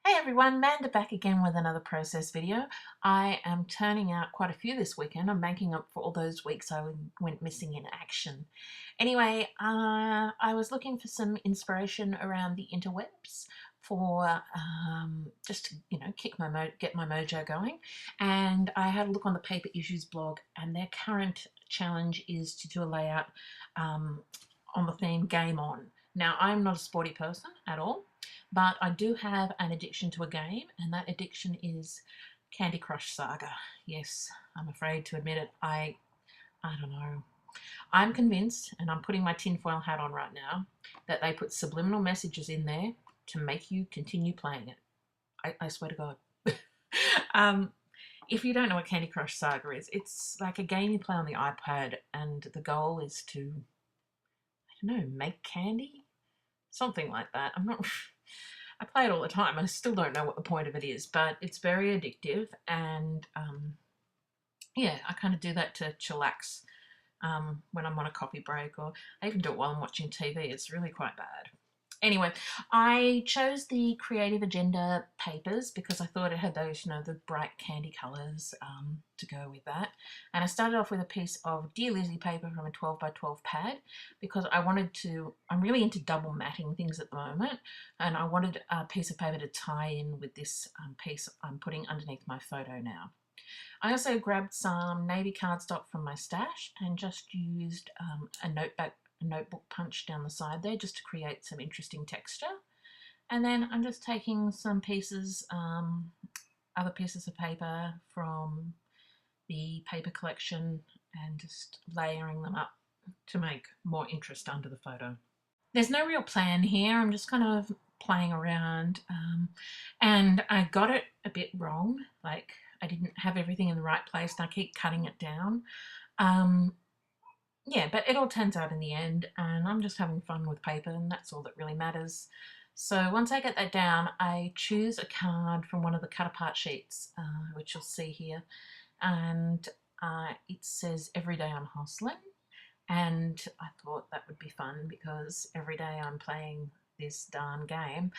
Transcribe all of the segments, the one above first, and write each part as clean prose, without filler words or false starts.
Hey everyone, Manda back again with another process video. I am turning out quite a few this weekend. I'm making up for all those weeks I went missing in action. Anyway, I was looking for some inspiration around the interwebs for just to, get my mojo going. And I had a look on the Paper Issues blog, and their current challenge is to do a layout on the theme Game On. Now, I'm not a sporty person at all, but I do have an addiction to a game, and that addiction is Candy Crush Saga. Yes, I'm afraid to admit it. I don't know. I'm convinced, and I'm putting my tinfoil hat on right now, that they put subliminal messages in there to make you continue playing it. I swear to God. um, if you don't know what Candy Crush Saga is, it's like a game you play on the iPad, and the goal is to, I don't know, make candy? Something like that. I'm not. I play it all the time. I still don't know what the point of it is, but it's very addictive, and yeah, I kind of do that to chillax when I'm on a coffee break, or I even do it while I'm watching TV. It's really quite bad. Anyway, I chose the Creative Agenda papers because I thought it had those, the bright candy colours to go with that. And I started off with a piece of Dear Lizzie paper from a 12 by 12 pad because I'm really into double matting things at the moment, and I wanted a piece of paper to tie in with this piece I'm putting underneath my photo now. I also grabbed some navy cardstock from my stash and just used a notebook punch down the side there just to create some interesting texture. And then I'm just taking some pieces, other pieces of paper from the paper collection and just layering them up to make more interest under the photo. There's no real plan here. I'm just kind of playing around, and I got it a bit wrong. Like, I didn't have everything in the right place, and I keep cutting it down. Yeah, but it all turns out in the end, and I'm just having fun with paper, and that's all that really matters. So once I get that down, I choose a card from one of the cut apart sheets, which you'll see here, and it says Every Day I'm Hustling. And I thought that would be fun because every day I'm playing this darn game.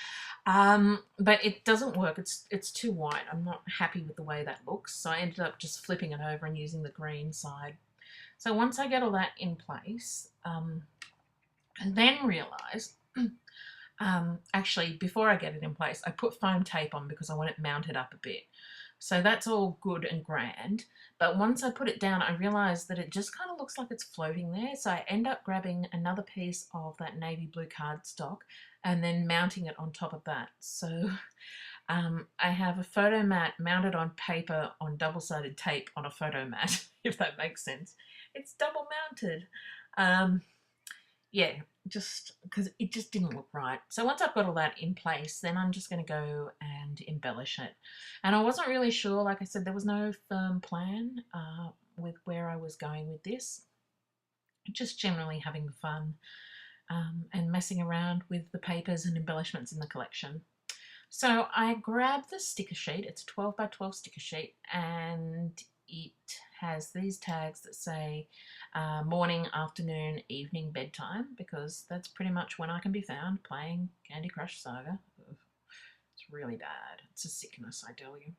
But it doesn't work. It's too white. I'm not happy with the way that looks. So I ended up just flipping it over and using the green side. So once I get all that in place, I then realised, actually, before I get it in place, I put foam tape on because I want it mounted up a bit. So that's all good and grand. But once I put it down, I realised that it just kind of looks like it's floating there. So I end up grabbing another piece of that navy blue cardstock and then mounting it on top of that. So I have a photo mat mounted on paper on double-sided tape on a photo mat, if that makes sense. It's double mounted. Yeah, just because it just didn't look right. So once I've got all that in place, then I'm just going to go and embellish it. And I wasn't really sure, like I said, there was no firm plan with where I was going with this. Just generally having fun and messing around with the papers and embellishments in the collection. So I grabbed the sticker sheet. It's a 12 by 12 sticker sheet, and it has these tags that say morning, afternoon, evening, bedtime, because that's pretty much when I can be found playing Candy Crush Saga. It's really bad. It's a sickness, I tell you.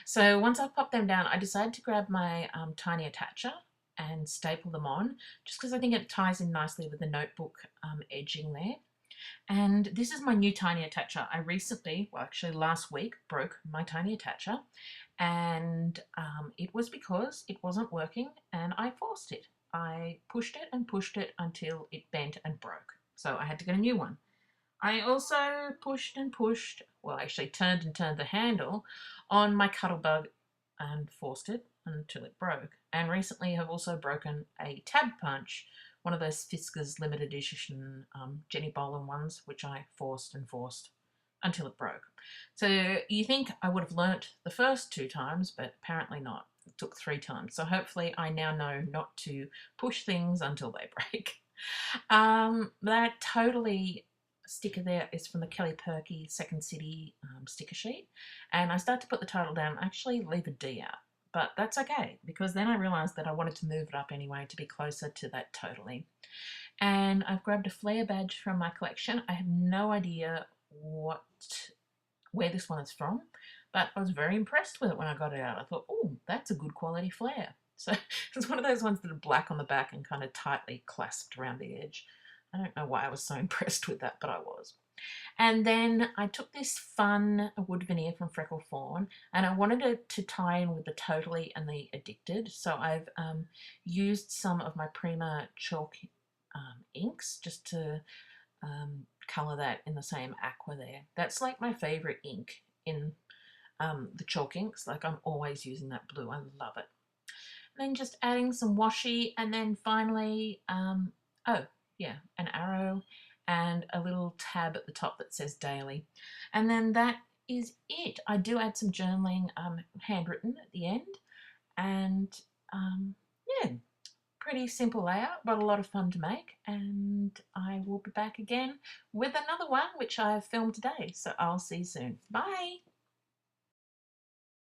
So once I've popped them down, I decided to grab my tiny attacher and staple them on, just because I think it ties in nicely with the notebook edging there. And this is my new tiny attacher. I recently, well actually last week, broke my tiny attacher, and it was because it wasn't working and I forced it. I pushed it and pushed it until it bent and broke. So I had to get a new one. I also pushed and pushed, well actually turned and turned the handle on my Cuttlebug and forced it until it broke. And recently have also broken a tab punch, one of those Fiskars limited edition Jenny Bolan ones, which I forced and forced until it broke. So you think I would have learnt the first 2 times, but apparently not. It took 3 times. So hopefully I now know not to push things until they break. That totally sticker there is from the Kelly Purkey Second City sticker sheet. And I start to put the title down, actually leave a D out. But that's okay, because then I realised that I wanted to move it up anyway to be closer to that totally. And I've grabbed a flare badge from my collection. I have no idea what where this one is from, but I was very impressed with it when I got it out. I thought, oh, that's a good quality flare. So it's one of those ones that are black on the back and kind of tightly clasped around the edge. I don't know why I was so impressed with that, but I was. And then I took this fun wood veneer from Freckle Fawn, and I wanted it to tie in with the Totally and the Addicted. So I've used some of my Prima chalk inks just to colour that in the same aqua there. That's like my favourite ink in the chalk inks. Like, I'm always using that blue. I love it. Then just adding some washi, and then finally, oh yeah, an arrow and a little tab at the top that says daily. And then that is it. I do add some journaling handwritten at the end, and yeah, pretty simple layout, but a lot of fun to make. And I will be back again with another one which I have filmed today. So I'll see you soon. Bye.